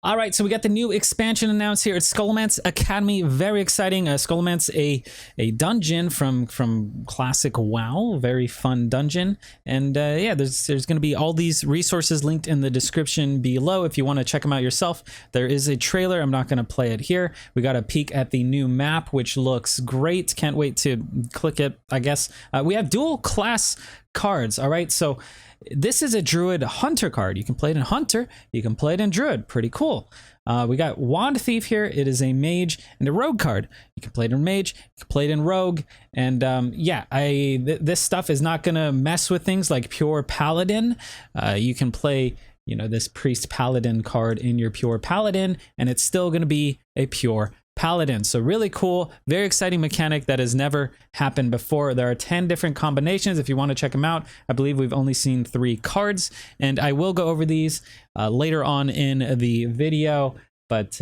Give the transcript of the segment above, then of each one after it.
All right, so we got the new expansion announced here. It's Scholomance Academy. Very exciting. Scholomance, a dungeon from classic WoW. Very fun dungeon. And yeah, there's going to be all these resources linked in the description below if you want to check them out yourself. There is a trailer. I'm not going to play it here. We got a peek at the new map, which looks great. Can't wait to click it, I guess. We have dual class cards. All right, so this is a Druid Hunter card. You can play it in Hunter, you can play it in Druid. Pretty cool. We got Wand Thief here. It is a Mage and a Rogue card. You can play it in Mage, you can play it in Rogue. And yeah, this stuff is not going to mess with things like Pure Paladin. You can play, you know, this Priest Paladin card in your Pure Paladin, and it's still going to be a Pure Paladin. So really cool, very exciting mechanic that has never happened before. There are 10 different combinations if you want to check them out. I believe we've only seen 3 cards, and I will go over these later on in the video, but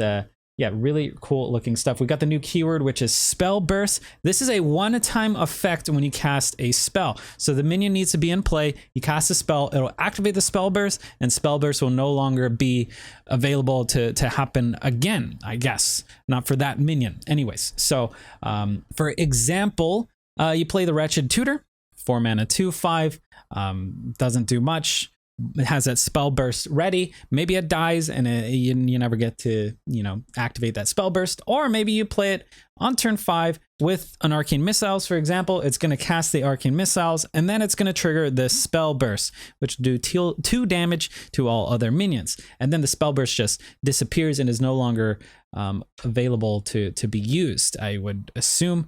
yeah, really cool looking stuff. We got the new keyword, which is SPELLBURST. This is a one-time effect when you cast a spell. So the minion needs to be in play. You cast a spell, it'll activate the SPELLBURST, and SPELLBURST will no longer be available to happen again, I guess. Not for that minion. Anyways, so for example, you play the Wretched Tutor, 4 mana, 2/5, doesn't do much. It has that spell burst ready. Maybe it dies and you never get to, you know, activate that spell burst. Or maybe you play it on turn 5 with an Arcane Missiles, for example. It's going to cast the Arcane Missiles, and then it's going to trigger the spell burst, which do 2 damage to all other minions. And then the spell burst just disappears and is no longer available to be used, I would assume.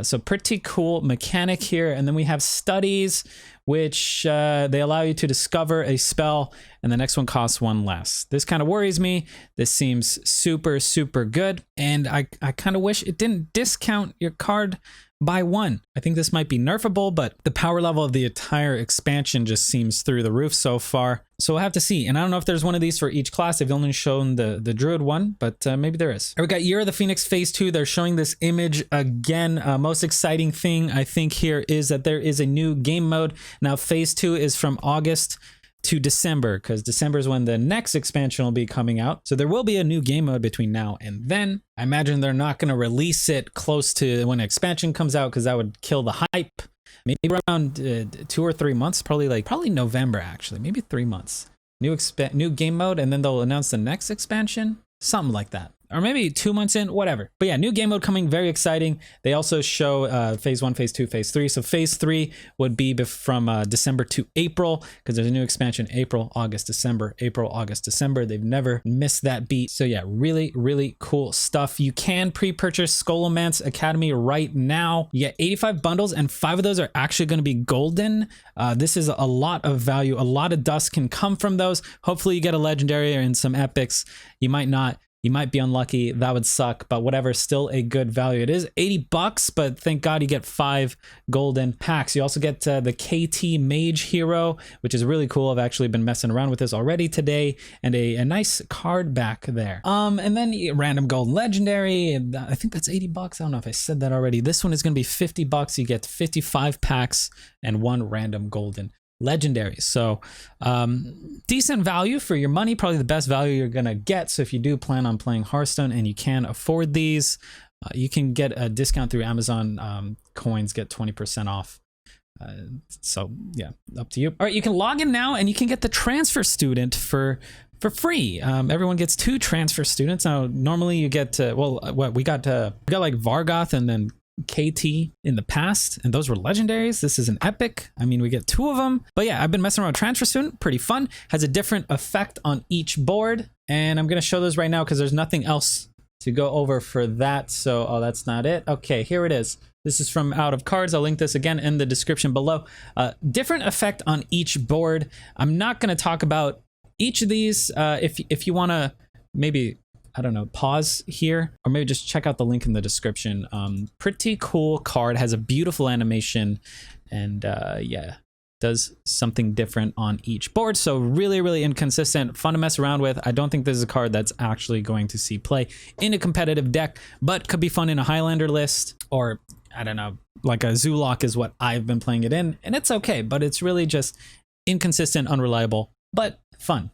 So pretty cool mechanic here. And then we have studies, which they allow you to discover a spell, and the next one costs 1 less. This kind of worries me. This seems super, super good, and I kind of wish it didn't discount your card by 1. I think this might be nerfable, but the power level of the entire expansion just seems through the roof so far. So we'll have to see. And I don't know if there's one of these for each class. They've only shown the Druid one, but maybe there is. We got Year of the Phoenix Phase 2. They're showing this image again. Most exciting thing I think here is that there is a new game mode. Now Phase 2 is from August to December, because December is when the next expansion will be coming out. So there will be a new game mode between now and then. I imagine they're not going to release it close to when expansion comes out, because that would kill the hype. Maybe around 2 or 3 months, probably November actually, maybe 3 months. New game mode, and then they'll announce the next expansion, something like that. Or maybe 2 months in, whatever. But yeah, new game mode coming, very exciting. They also show Phase 1, Phase 2, Phase 3. So Phase 3 would be from December to April, because there's a new expansion, April, August, December, April, August, December. They've never missed that beat. So yeah, really, really cool stuff. You can pre-purchase Scholomance Academy right now. You get 85 bundles, and 5 of those are actually going to be golden. This is a lot of value. A lot of dust can come from those. Hopefully you get a legendary and some epics. You might not. You might be unlucky. That would suck, but whatever, still a good value. It is $80, but thank God you get 5 golden packs. You also get the KT Mage Hero, which is really cool. I've actually been messing around with this already today, and a nice card back there. And then random golden legendary. I think that's $80. I don't know if I said that already. This one is going to be $50. You get 55 packs and 1 random golden legendary. So decent value for your money, probably the best value you're gonna get. So if you do plan on playing Hearthstone and you can afford these, you can get a discount through Amazon coins, get 20% off. So yeah, up to you. All right, you can log in now and you can get the transfer student for free. Everyone gets 2 transfer students. Now normally you get we got like Vargoth and then KT in the past, and those were legendaries. This is an epic. I mean, we get 2 of them. But yeah, I've been messing around with Transfer Student. Pretty fun. Has a different effect on each board, and I'm gonna show those right now because there's nothing else to go over for that. So that's not it. Okay, here it is. This is from Out of Cards. I'll link this again in the description below. Different effect on each board. I'm not gonna talk about each of these. If you want to maybe, I don't know, pause here, or maybe just check out the link in the description. Pretty cool card, has a beautiful animation, and yeah, does something different on each board. So really, really inconsistent, fun to mess around with. I don't think this is a card that's actually going to see play in a competitive deck, but could be fun in a Highlander list, or I don't know, like a Zulok is what I've been playing it in, and it's okay, but it's really just inconsistent, unreliable, but fun.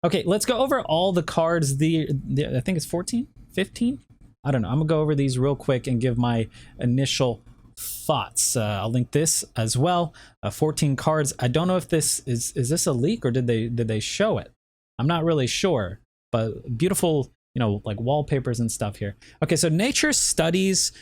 Okay, let's go over all the cards. I think it's 14, 15. I don't know. I'm gonna go over these real quick and give my initial thoughts. I'll link this as well. 14 cards. I don't know if this is this a leak or did they show it? I'm not really sure, but beautiful, you know, like wallpapers and stuff here. Okay, so nature studies.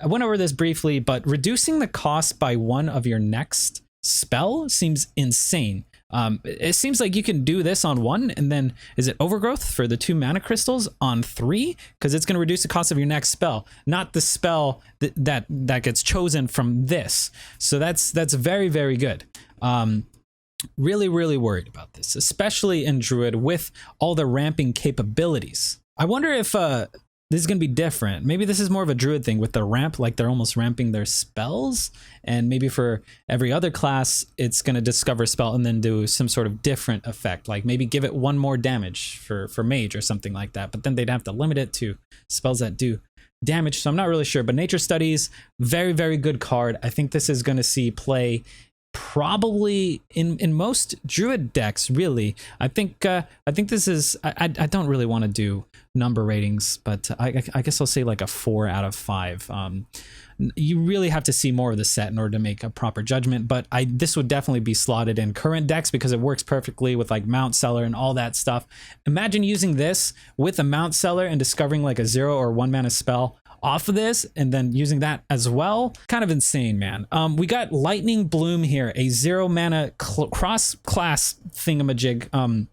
I went over this briefly, but reducing the cost by one of your next spell seems insane. It seems like you can do this on 1, and then is it overgrowth for the 2 mana crystals on 3? Because it's going to reduce the cost of your next spell, not the spell that gets chosen from this. So that's very, very good. Really, really worried about this, especially in Druid with all the ramping capabilities. I wonder if this is going to be different. Maybe this is more of a Druid thing with the ramp, like they're almost ramping their spells. And maybe for every other class, it's going to discover a spell and then do some sort of different effect. Like maybe give it 1 more damage for mage or something like that. But then they'd have to limit it to spells that do damage. So I'm not really sure. But Nature Studies, very, very good card. I think this is going to see play probably in most Druid decks, really. I think this is, I don't really want to do number ratings, but I guess I'll say like a 4 out of 5. You really have to see more of the set in order to make a proper judgment, but this would definitely be slotted in current decks because it works perfectly with like Mount Seller and all that stuff. Imagine using this with a Mount Seller and discovering like a 0 or 1 mana spell off of this and then using that as well. Kind of insane, man. We got Lightning Bloom here, a 0 mana cross class thingamajig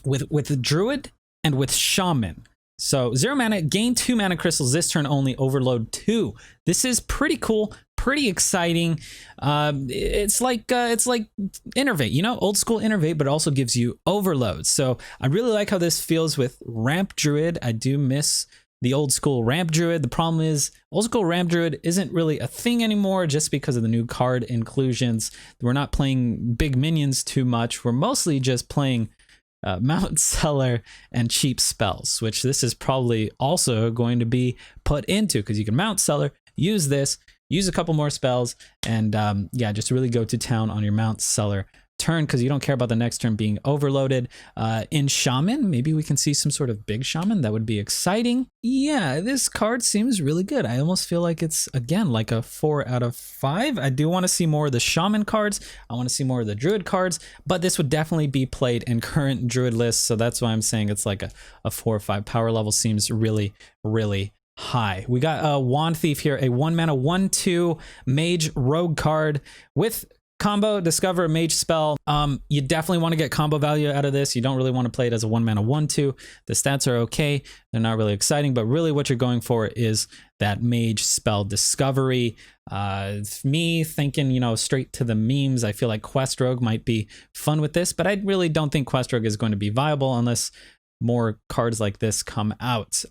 with the Druid and with Shaman. So 0 mana, gain 2 mana crystals this turn only, overload 2. This is pretty cool, pretty exciting. It's like Innervate, you know, old school Innervate, but it also gives you overload. So I really like how this feels with Ramp Druid. I do miss the old school Ramp Druid. The problem is old school Ramp Druid isn't really a thing anymore just because of the new card inclusions. We're not playing big minions too much. We're mostly just playing Mount Seller and cheap spells, which this is probably also going to be put into because you can Mount Seller, use this, use a couple more spells, and yeah, just really go to town on your Mount Seller turn because you don't care about the next turn being overloaded. In Shaman, maybe we can see some sort of big Shaman. That would be exciting. Yeah, this card seems really good. I almost feel like it's, again, like a 4 out of 5. I do want to see more of the Shaman cards. I want to see more of the Druid cards, but this would definitely be played in current Druid lists, so that's why I'm saying it's like a 4 or 5. Power level seems really, really high. We got a Wand Thief here, a 1 mana 1/2 mage rogue card with combo, discover a mage spell. You definitely want to get combo value out of this. You don't really want to play it as a 1 mana 1/2. The stats are okay. They're not really exciting, but really what you're going for is that mage spell discovery. Me thinking, you know, straight to the memes, I feel like Quest Rogue might be fun with this, but I really don't think Quest Rogue is going to be viable unless more cards like this come out.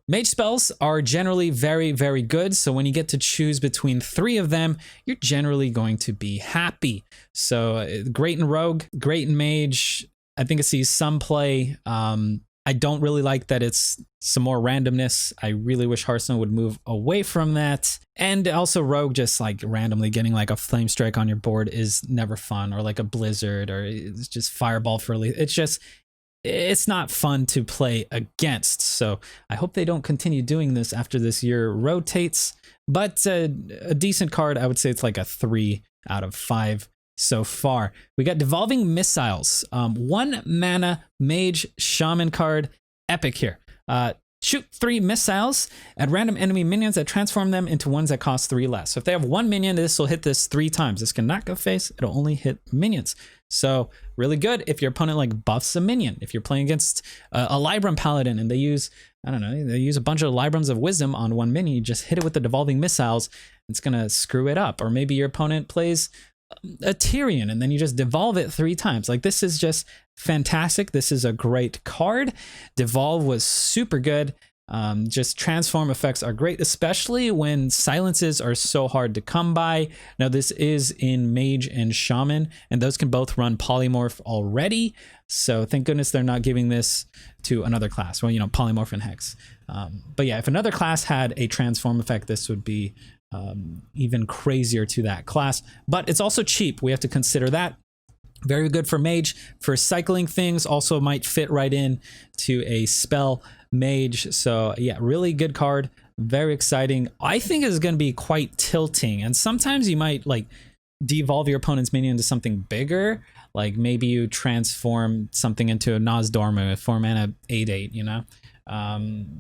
Mage spells are generally very, very good. So when you get to choose between 3 of them, you're generally going to be happy. So great in Rogue, great in Mage. I think it sees some play. I don't really like that it's some more randomness. I really wish Hearthstone would move away from that. And also Rogue just like randomly getting like a Flame Strike on your board is never fun, or like a Blizzard, or it's just Fireball for it's not fun to play against. So I hope they don't continue doing this after this year rotates. But a decent card, I would say it's like a 3 out of 5 so far. We got Devolving Missiles. 1 mana mage shaman card, epic here. Shoot 3 missiles at random enemy minions that transform them into ones that cost 3 less. So if they have 1 minion, this will hit this 3 times. This cannot go face. It'll only hit minions. So really good if your opponent like buffs a minion. If you're playing against a Libram Paladin and they use, I don't know, they use a bunch of Librams of Wisdom on 1 minion, you just hit it with the Devolving Missiles. It's going to screw it up. Or maybe your opponent plays a Tyrion and then you just devolve it 3 times. Like, this is just fantastic. This is a great card. Devolve was super good. Just transform effects are great, especially when silences are so hard to come by. Now this is in Mage and Shaman, and those can both run Polymorph already. So thank goodness they're not giving this to another class. Well, you know, Polymorph and Hex. But yeah, if another class had a transform effect, this would be even crazier to that class. But it's also cheap. We have to consider that. Very good for mage, for cycling things. Also might fit right in to a spell mage. So yeah, really good card. Very exciting. I think it's going to be quite tilting. And sometimes you might like devolve your opponent's minion into something bigger. Like maybe you transform something into a Nozdormu with 4 mana 8/8, you know?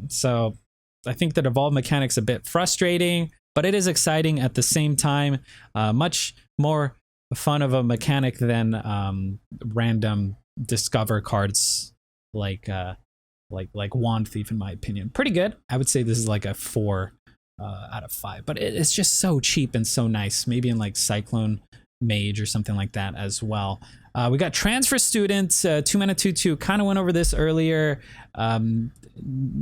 So I think the devolve mechanic's a bit frustrating, but it is exciting at the same time. Much more fun of a mechanic than random discover cards like Wand Thief, in my opinion. Pretty good. I would say this is like a 4 out of 5, but it's just so cheap and so nice. Maybe in like Cyclone Mage or something like that as well. We got Transfer Student, 2 mana 2/2. Kind of went over this earlier.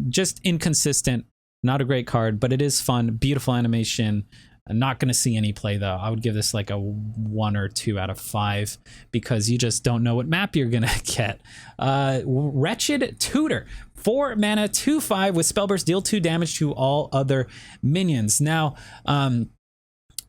Just inconsistent. Not a great card, but it is fun. Beautiful animation. I'm not going to see any play though. I would give this like a 1 or 2 out of 5 because you just don't know what map you're going to get. Wretched Tutor, 4 mana 2/5 with Spellburst, deal 2 damage to all other minions. Now,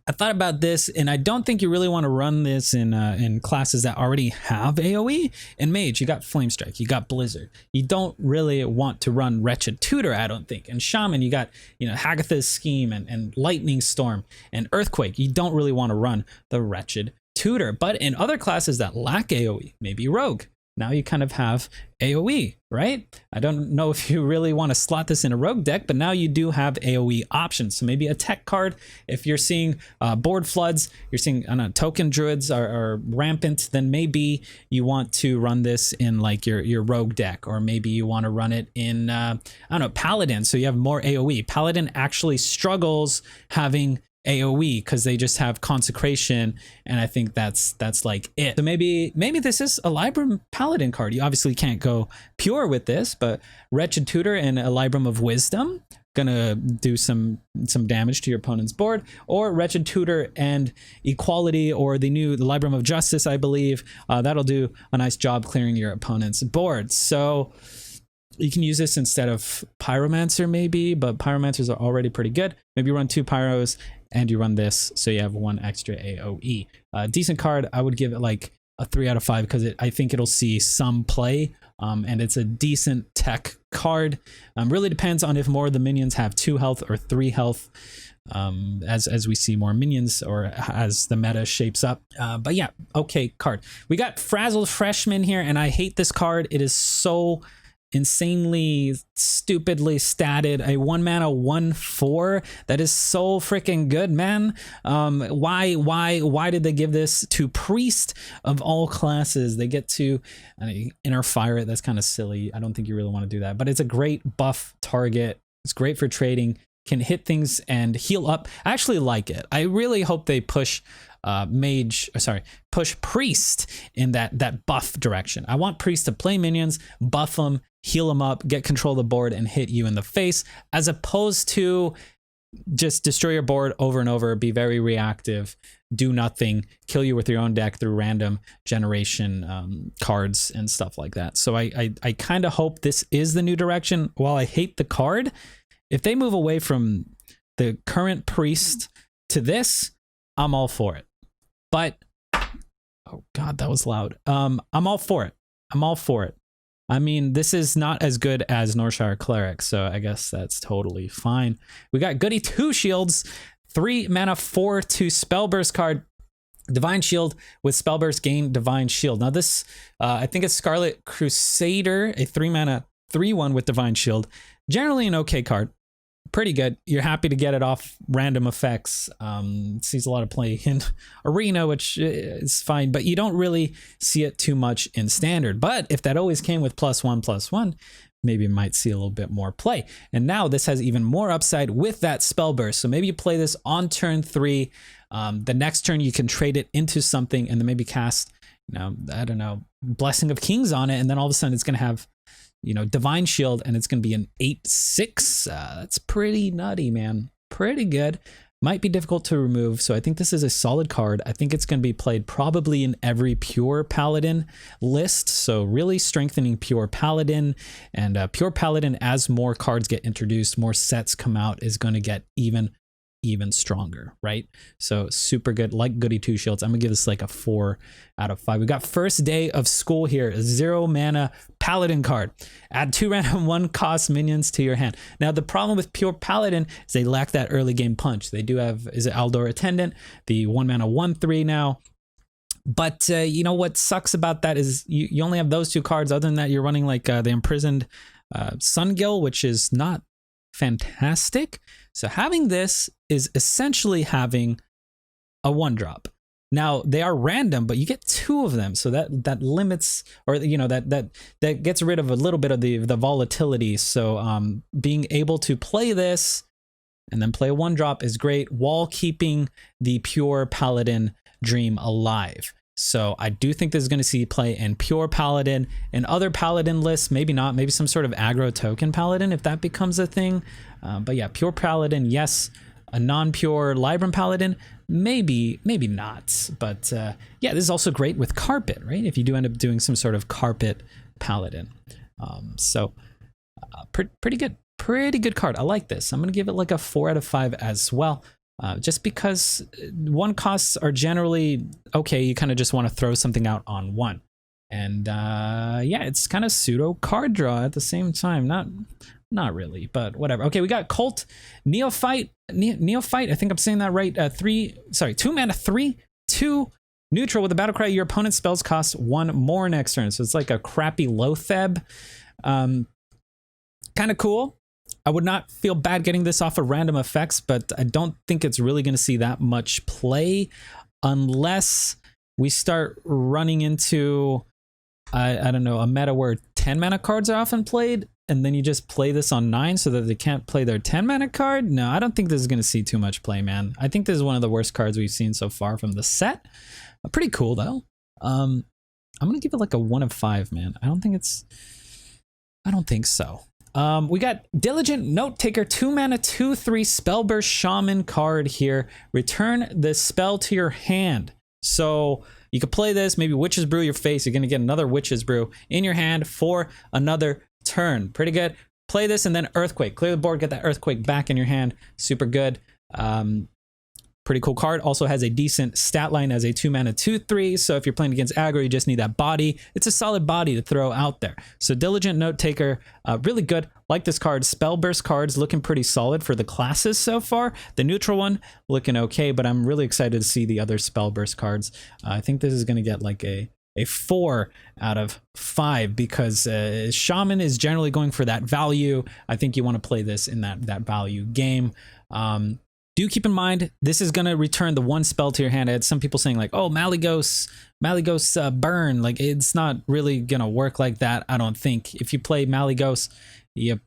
I thought about this, and I don't think you really want to run this in classes that already have AoE. In Mage, you got Flame Strike, you got Blizzard. You don't really want to run Wretched Tutor, I don't think. And Shaman, you got, you know, Hagatha's Scheme and Lightning Storm and Earthquake. You don't really want to run the Wretched Tutor. But in other classes that lack AoE, maybe Rogue, now you kind of have AoE, right? I don't know if you really want to slot this in a rogue deck, but now you do have AoE options. So maybe a tech card, if you're seeing board floods, you're seeing, I don't know, token druids are rampant, then maybe you want to run this in like your rogue deck, or maybe you want to run it in, I don't know, Paladin, so you have more AoE. Paladin actually struggles having AoE because they just have Consecration, and I think that's like it. So maybe this is a Libram Paladin card. You obviously can't go pure with this, but Wretched Tutor and a Libram of Wisdom gonna do some damage to your opponent's board, or Wretched Tutor and Equality, or the Libram of Justice, I believe. That'll do a nice job clearing your opponent's board. So you can use this instead of Pyromancer maybe, but Pyromancers are already pretty good. Maybe you run 2 Pyros and you run this, so you have 1 extra AoE. Decent card. I would give it like a 3 out of 5 because I think it'll see some play, and it's a decent tech card. Really depends on if more of the minions have 2 health or 3 health, as we see more minions or as the meta shapes up. But yeah, okay card. We got Frazzled Freshman here, and I hate this card. It is so insanely stupidly statted. A 1 mana 1/4 that is so freaking good, man. Why did they give this to Priest of all classes? They get to inner fire it. That's kind of silly. I don't think you really want to do that, but it's a great buff target. It's great for trading, can hit things and heal up. I actually like it. I really hope they push push Priest in that buff direction. I want Priest to play minions, buff them, heal them up, get control of the board, and hit you in the face, as opposed to just destroy your board over and over, be very reactive, do nothing, kill you with your own deck through random generation cards and stuff like that. So I kind of hope this is the new direction. While I hate the card, if they move away from the current Priest to this, I'm all for it. But, oh God, that was loud. I'm all for it. I'm all for it. I mean, this is not as good as Northshire Cleric, so I guess that's totally fine. We got Goody 2 Shields, 3 mana 4/2 Spellburst card. Divine Shield with Spellburst, gain Divine Shield. Now this, I think it's Scarlet Crusader, a 3 mana 3/1 with Divine Shield. Generally an okay card. Pretty good. You're happy to get it off random effects. Sees a lot of play in Arena, which is fine, but you don't really see it too much in Standard. But if that always came with +1/+1, maybe you might see a little bit more play. And now this has even more upside with that Spellburst. So maybe you play this on turn 3. The next turn you can trade it into something and then maybe cast, you know, I don't know, Blessing of Kings on it, and then all of a sudden it's going to have, you know, Divine Shield, and it's going to be an 8/6. That's pretty nutty, man. Pretty good. Might be difficult to remove, so I think this is a solid card. I think it's going to be played probably in every pure Paladin list, so really strengthening pure Paladin. And pure Paladin, as more cards get introduced, more sets come out, is going to get even even stronger, right? So super good, like Goody Two Shields. I'm gonna give this like a 4 out of 5. We got first day of school here, a 0 mana paladin card. Add 2 random 1 cost minions to your hand. Now the problem with pure paladin is they lack that early game punch. They do have, is it Aldor Attendant, the 1 mana 1/3 now. But you know what sucks about that is you only have those 2 cards. Other than that, you're running like the Imprisoned Sungill, which is not fantastic. So having this is essentially having a 1-drop. Now they are random, but you get 2 of them, so that limits, or you know, that gets rid of a little bit of the volatility. So being able to play this and then play a 1-drop is great, while keeping the pure paladin dream alive. So I do think this is going to see play in pure paladin and other paladin lists. Maybe not, maybe some sort of aggro token paladin if that becomes a thing. But yeah, pure paladin, yes. A non-pure Libram paladin, maybe not. But yeah, this is also great with carpet, right? If you do end up doing some sort of carpet paladin. So pretty good card. I like this. I'm gonna give it like a 4 out of 5 as well. Just because 1 costs are generally okay, you kind of just want to throw something out on 1. And yeah, it's kind of pseudo card draw at the same time. Not really, but whatever. Okay, we got Cult, Neophyte, I think I'm saying that right. 2 mana 3/2 neutral with a battle cry. Your opponent's spells cost 1 more next turn. So it's like a crappy Lotheb. Kind of cool. I would not feel bad getting this off of random effects, but I don't think it's really going to see that much play unless we start running into, I don't know, a meta where 10 mana cards are often played, and then you just play this on 9 so that they can't play their 10 mana card. No, I don't think this is going to see too much play, man. I think this is one of the worst cards we've seen so far from the set. Pretty cool, though. I'm going to give it like a 1 of 5, man. I don't think so. We got Diligent Note Taker, 2 mana 2/3 Spellburst Shaman card here. Return this spell to your hand. So you could play this, maybe Witch's Brew your face. You're going to get another Witch's Brew in your hand for another turn. Pretty good. Play this and then Earthquake. Clear the board, get that Earthquake back in your hand. Super good. Pretty cool card. Also has a decent stat line as a 2 mana 2/3. So if you're playing against aggro, you just need that body. It's a solid body to throw out there. So Diligent Note Taker, really good. Like this card. Spellburst cards looking pretty solid for the classes so far. The neutral one looking okay, but I'm really excited to see the other Spellburst cards. I think this is going to get like a 4 out of 5 because Shaman is generally going for that value. I think you want to play this in that value game. Do keep in mind, this is going to return the 1 spell to your hand. I had some people saying like, oh, Malygos burn. Like, it's not really going to work like that, I don't think. If you play Malygos, you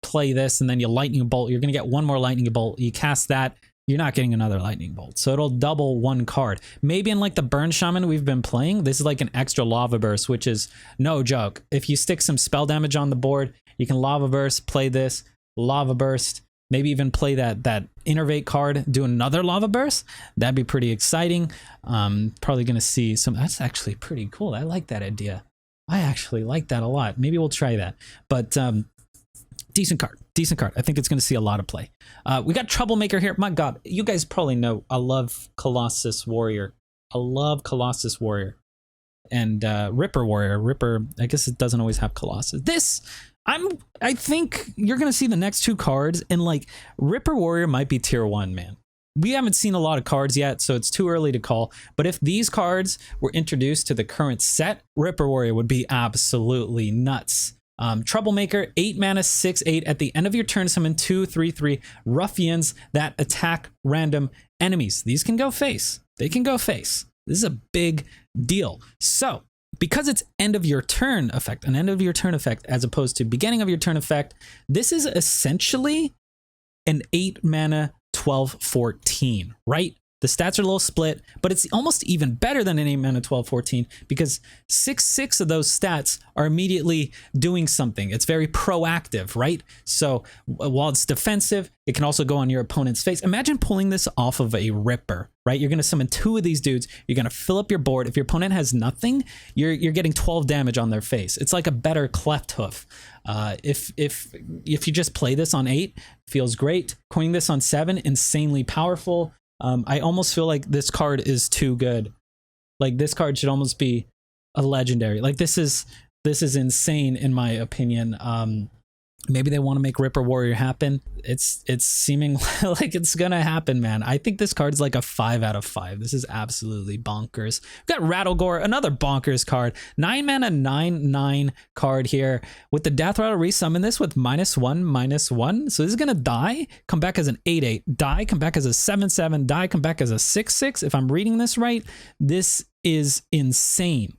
play this and then you Lightning Bolt. You're going to get 1 more Lightning Bolt. You cast that, you're not getting another Lightning Bolt. So it'll double 1 card. Maybe in like the Burn Shaman we've been playing, this is like an extra Lava Burst, which is no joke. If you stick some spell damage on the board, you can Lava Burst, play this, Lava Burst, maybe even play that Innervate card, do another Lava Burst. That'd be pretty exciting. Probably going to see some. That's actually pretty cool. I like that idea. I actually like that a lot. Maybe we'll try that. But decent card. I think it's going to see a lot of play. We got Troublemaker here. My God, you guys probably know I love Colossus Warrior. And Ripper Warrior. Ripper, I guess it doesn't always have Colossus. I think you're going to see the next 2 cards, and like Ripper Warrior might be tier 1, man. We haven't seen a lot of cards yet, so it's too early to call. But if these cards were introduced to the current set, Ripper Warrior would be absolutely nuts. Troublemaker, 8 mana 6/8. At the end of your turn, summon 2 3/3 ruffians that attack random enemies. These can go face. They can go face. This is a big deal. So because it's end of your turn effect, an end of your turn effect as opposed to beginning of your turn effect, this is essentially an 8 mana 12/14, right? The stats are a little split, but it's almost even better than an 8 mana 12/14 because 6/6 of those stats are immediately doing something. It's very proactive, right? So while it's defensive, it can also go on your opponent's face. Imagine pulling this off of a Ripper, right? You're going to summon 2 of these dudes. You're going to fill up your board. If your opponent has nothing, you're getting 12 damage on their face. It's like a better Cleft Hoof. If you just play this on 8, feels great. Coining this on 7, insanely powerful. I almost feel like this card is too good. Like this card should almost be a legendary. Like this is insane in my opinion. Maybe they want to make Ripper Warrior happen. It's seeming like it's gonna happen, man. I think this card's like a 5 out of 5. This is absolutely bonkers. We've got Rattlegore, another bonkers card. 9 mana 9/9 card here. With the Death Rattle, resummon this with -1/-1. So this is gonna die, come back as an 8/8, die, come back as a 7/7, die, come back as a 6/6. If I'm reading this right, this is insane.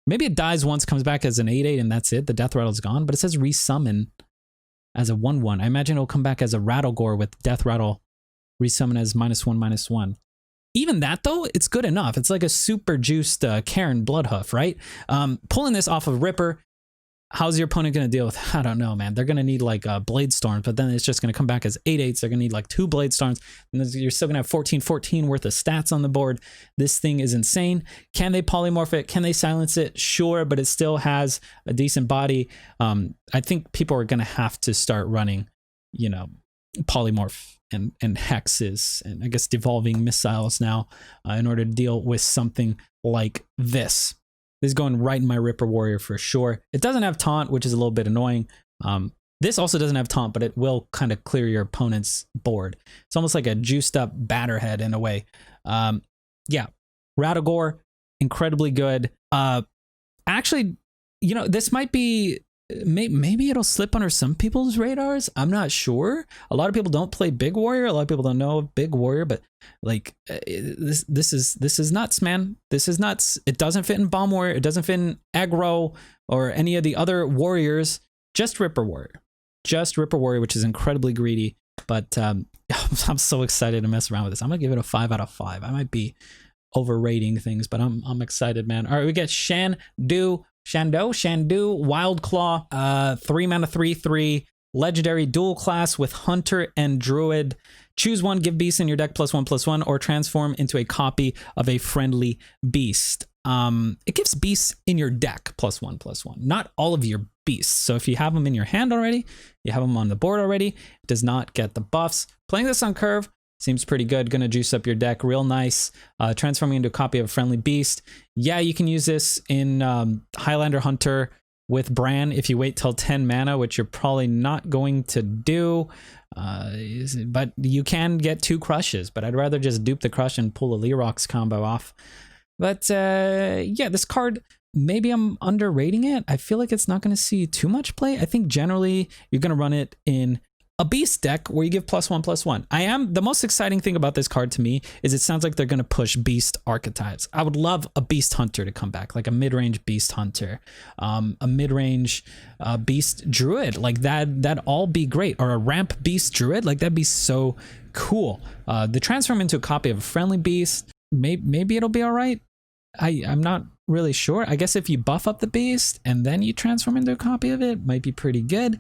Maybe it dies once, comes back as an 8/8, and that's it. The Death Rattle's gone, but it says resummon as a 1/1. I imagine it'll come back as a Rattlegore with Death Rattle, resummon as -1/-1. Even that though, it's good enough. It's like a super juiced Karen Bloodhoof, right? Pulling this off of Ripper, how's your opponent going to deal with? I don't know, man. They're going to need like Blade Storms, but then it's just going to come back as 8/8s. They're going to need like 2 Blade Storms, and then you're still going to have 14/14 worth of stats on the board. This thing is insane. Can they polymorph it? Can they silence it? Sure, but it still has a decent body. I think people are going to have to start running, you know, polymorph and hexes and I guess devolving missiles now in order to deal with something like this. This is going right in my Ripper Warrior for sure. It doesn't have taunt, which is a little bit annoying. This also doesn't have taunt, but it will kind of clear your opponent's board. It's almost like a juiced up Batterhead in a way. Yeah, Rattlegore, incredibly good. Actually, you know, this might be, maybe it'll slip under some people's radars. I'm not sure. A lot of people don't play Big Warrior. A lot of people don't know of Big Warrior, but like this is nuts, man. This is nuts. It doesn't fit in Bomb Warrior. It doesn't fit in Aggro or any of the other warriors. Just Ripper Warrior. Just Ripper Warrior, which is incredibly greedy. But I'm so excited to mess around with this. I'm gonna give it a 5 out of 5. I might be overrating things, but I'm excited, man. All right, we get Shandu, Wild Claw, 3 mana 3/3, legendary dual class with Hunter and Druid. Choose one, give beast in your deck +1/+1, or transform into a copy of a friendly beast. It gives beasts in your deck +1/+1, not all of your beasts. So if you have them in your hand already, you have them on the board already, it does not get the buffs. Playing this on curve seems pretty good. Gonna juice up your deck real nice. Transforming into a copy of a friendly beast. Yeah, you can use this in Highlander Hunter with Bran if you wait till 10 mana, which you're probably not going to do. But you can get 2 crushes, but I'd rather just dupe the crush and pull a Lerox combo off. But yeah, this card, maybe I'm underrating it. I feel like it's not going to see too much play. I think generally you're going to run it in a beast deck where you give +1/+1. The most exciting thing about this card to me is it sounds like they're going to push beast archetypes. I would love a beast hunter to come back, like a mid-range beast hunter, a mid-range beast druid, like that'd all be great, or a ramp beast druid, like that'd be so cool. The transform into a copy of a friendly beast, maybe it'll be all right. I'm not really sure. I guess if you buff up the beast and then you transform into a copy of it, might be pretty good.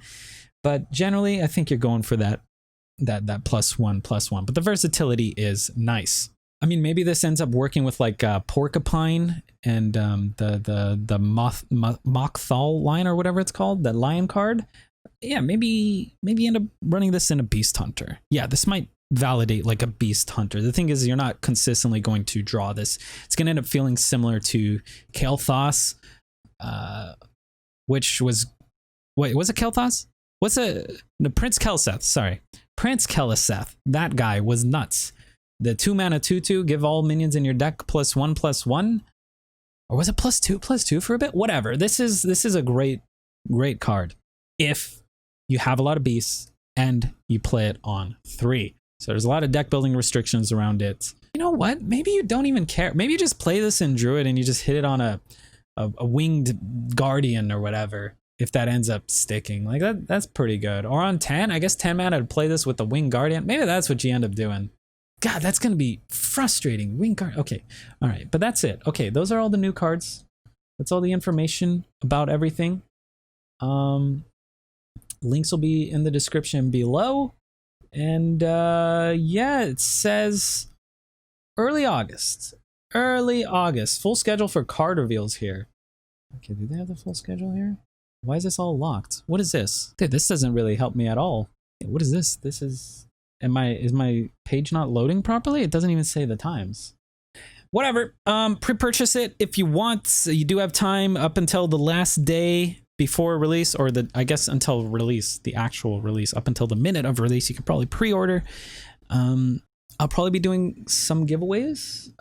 But generally, I think you're going for that +1/+1. But the versatility is nice. I mean, maybe this ends up working with like Porcupine and the Mockthal line or whatever it's called, that lion card. Yeah, maybe end up running this in a Beast Hunter. Yeah, this might validate like a Beast Hunter. The thing is, you're not consistently going to draw this. It's going to end up feeling similar to Kael'thas, which was, wait, was it Kael'thas? Prince Kel'Seth, sorry. Prince Kel'Seth, that guy was nuts. The 2 mana 2/2, give all minions in your deck +1/+1. Or was it +2/+2 for a bit? Whatever. This is a great card if you have a lot of beasts and you play it on 3. So there's a lot of deck building restrictions around it. You know what? Maybe you don't even care. Maybe you just play this in Druid and you just hit it on a winged guardian or whatever. If that ends up sticking, like that's pretty good. Or on 10, I guess 10 mana to play this with the winged guardian. Maybe that's what you end up doing. God, that's going to be frustrating. Wing card. Okay. All right. But that's it. Okay. Those are all the new cards. That's all the information about everything. Links will be in the description below. And yeah, it says early August. Early August. Full schedule for card reveals here. Okay, do they have the full schedule here? Why is this all locked? What is this? Okay, this doesn't really help me at all. What is this? This is... Is my page not loading properly? It doesn't even say the times. Whatever. Pre-purchase it if you want. You do have time up until the last day before release, or I guess until release, the actual release, up until the minute of release. You can probably pre-order. I'll probably be doing some giveaways,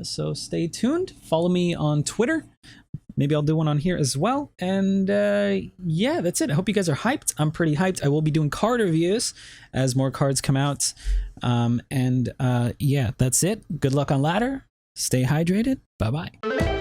so stay tuned. Follow me on Twitter. Maybe I'll do one on here as well. And yeah, that's it. I hope you guys are hyped. I'm pretty hyped. I will be doing card reviews as more cards come out. Yeah, that's it. Good luck on ladder. Stay hydrated. Bye-bye.